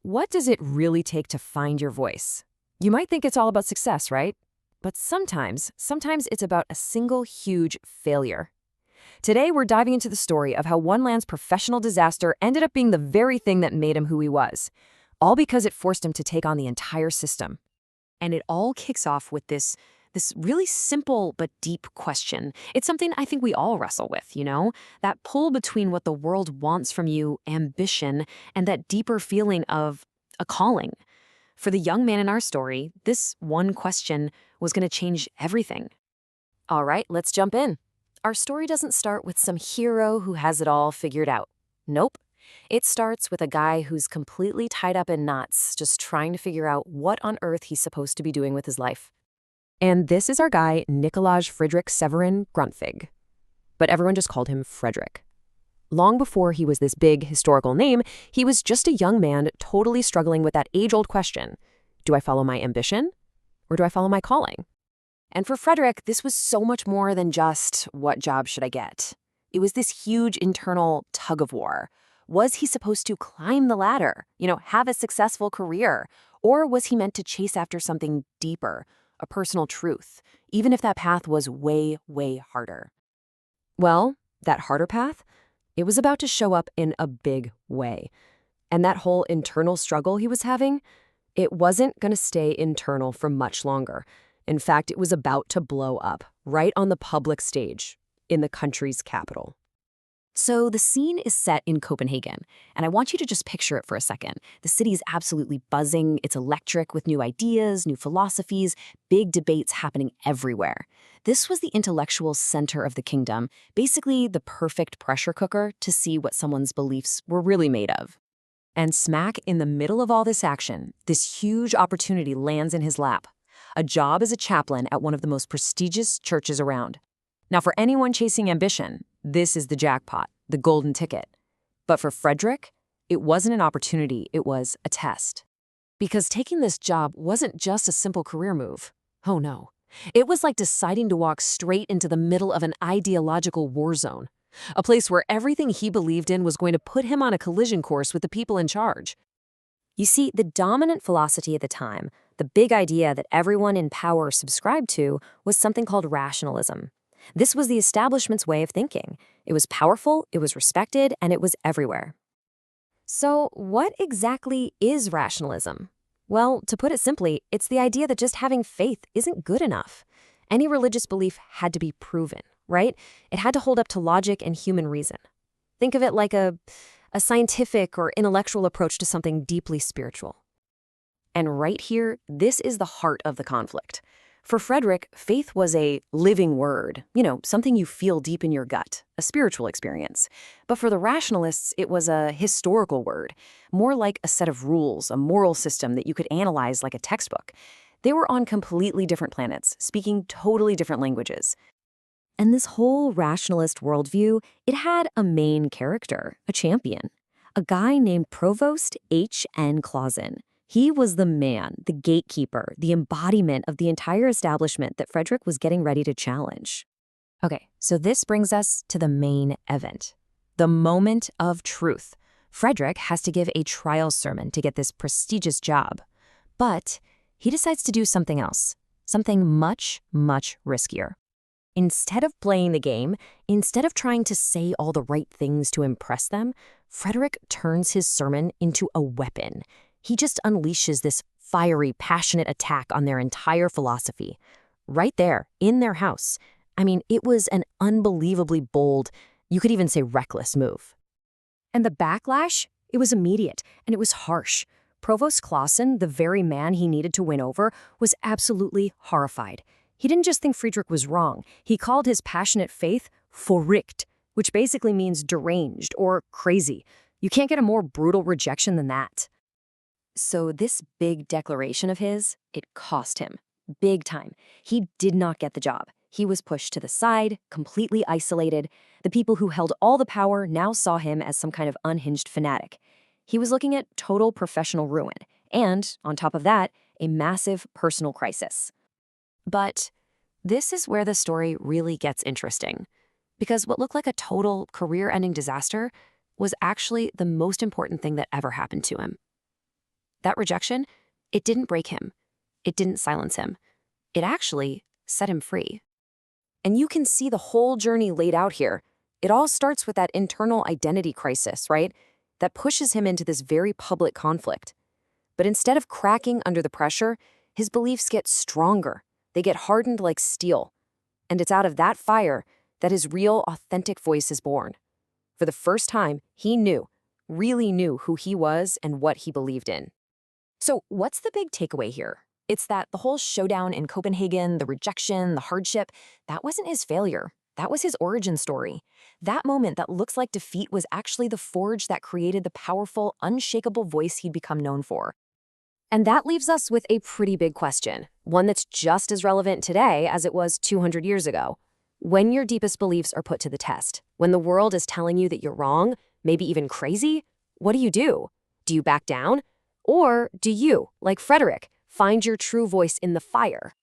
What does it really take to find your voice? You might think it's all about success, right? But sometimes it's about a single huge failure. Today, we're diving into the story of how one land's professional disaster ended up being the very thing that made him who he was, all because it forced him to take on the entire system. And it all kicks off with this really simple but deep question. It's something I think we all wrestle with, that pull between what the world wants from you, ambition, and that deeper feeling of a calling. For the young man in our story, this one question was going to change everything. All right, let's jump in. Our story doesn't start with some hero who has it all figured out. Nope. It starts with a guy who's completely tied up in knots, just trying to figure out what on earth he's supposed to be doing with his life. And this is our guy, Nicolaj Frederik Severin Grundtvig. But everyone just called him Frederik. Long before he was this big historical name, he was just a young man totally struggling with that age-old question. Do I follow my ambition? Or do I follow my calling? And for Frederik, this was so much more than just, what job should I get? It was this huge internal tug-of-war. Was he supposed to climb the ladder, have a successful career? Or was he meant to chase after something deeper, a personal truth, even if that path was way, way harder? Well, that harder path, it was about to show up in a big way. And that whole internal struggle he was having, it wasn't going to stay internal for much longer. In fact, it was about to blow up right on the public stage in the country's capital. So the scene is set in Copenhagen, and I want you to just picture it for a second. The city is absolutely buzzing. It's electric with new ideas, new philosophies, big debates happening everywhere. This was the intellectual center of the kingdom, basically the perfect pressure cooker to see what someone's beliefs were really made of. And smack in the middle of all this action, this huge opportunity lands in his lap. A job as a chaplain at one of the most prestigious churches around. Now, for anyone chasing ambition, this is the jackpot, the golden ticket. But for Frederik, it wasn't an opportunity, it was a test. Because taking this job wasn't just a simple career move. Oh no. It was like deciding to walk straight into the middle of an ideological war zone. A place where everything he believed in was going to put him on a collision course with the people in charge. You see, the dominant philosophy at the time, the big idea that everyone in power subscribed to, was something called rationalism. This was the establishment's way of thinking. It was powerful, it was respected, and it was everywhere. So, what exactly is rationalism? Well, to put it simply, it's the idea that just having faith isn't good enough. Any religious belief had to be proven, right? It had to hold up to logic and human reason. Think of it like a scientific or intellectual approach to something deeply spiritual. And right here, this is the heart of the conflict. For Frederik, faith was a living word, something you feel deep in your gut, a spiritual experience. But for the rationalists, it was a historical word, more like a set of rules, a moral system that you could analyze like a textbook. They were on completely different planets, speaking totally different languages. And this whole rationalist worldview, it had a main character, a champion, a guy named Provost H.N. Clausen. He was the man, the gatekeeper, the embodiment of the entire establishment that Frederik was getting ready to challenge. Okay, so this brings us to the main event, the moment of truth. Frederik has to give a trial sermon to get this prestigious job. But he decides to do something else, something much, much riskier. Instead of playing the game, instead of trying to say all the right things to impress them, Frederik turns his sermon into a weapon. He just unleashes this fiery, passionate attack on their entire philosophy. Right there, in their house. I mean, it was an unbelievably bold, you could even say reckless move. And the backlash, it was immediate, and it was harsh. Provost Clausen, the very man he needed to win over, was absolutely horrified. He didn't just think Frederik was wrong. He called his passionate faith forrykt, which basically means deranged or crazy. You can't get a more brutal rejection than that. So this big declaration of his, it cost him. Big time. He did not get the job. He was pushed to the side, completely isolated. The people who held all the power now saw him as some kind of unhinged fanatic. He was looking at total professional ruin, and, on top of that, a massive personal crisis. But this is where the story really gets interesting, because what looked like a total career-ending disaster was actually the most important thing that ever happened to him. That rejection, it didn't break him. It didn't silence him. It actually set him free. And you can see the whole journey laid out here. It all starts with that internal identity crisis, right? That pushes him into this very public conflict. But instead of cracking under the pressure, his beliefs get stronger. They get hardened like steel. And it's out of that fire that his real, authentic voice is born. For the first time, he really knew who he was and what he believed in. So what's the big takeaway here? It's that the whole showdown in Copenhagen, the rejection, the hardship, that wasn't his failure. That was his origin story. That moment that looks like defeat was actually the forge that created the powerful, unshakable voice he'd become known for. And that leaves us with a pretty big question, one that's just as relevant today as it was 200 years ago. When your deepest beliefs are put to the test, when the world is telling you that you're wrong, maybe even crazy, what do? Do you back down? Or do you, like Frederik, find your true voice in the fire?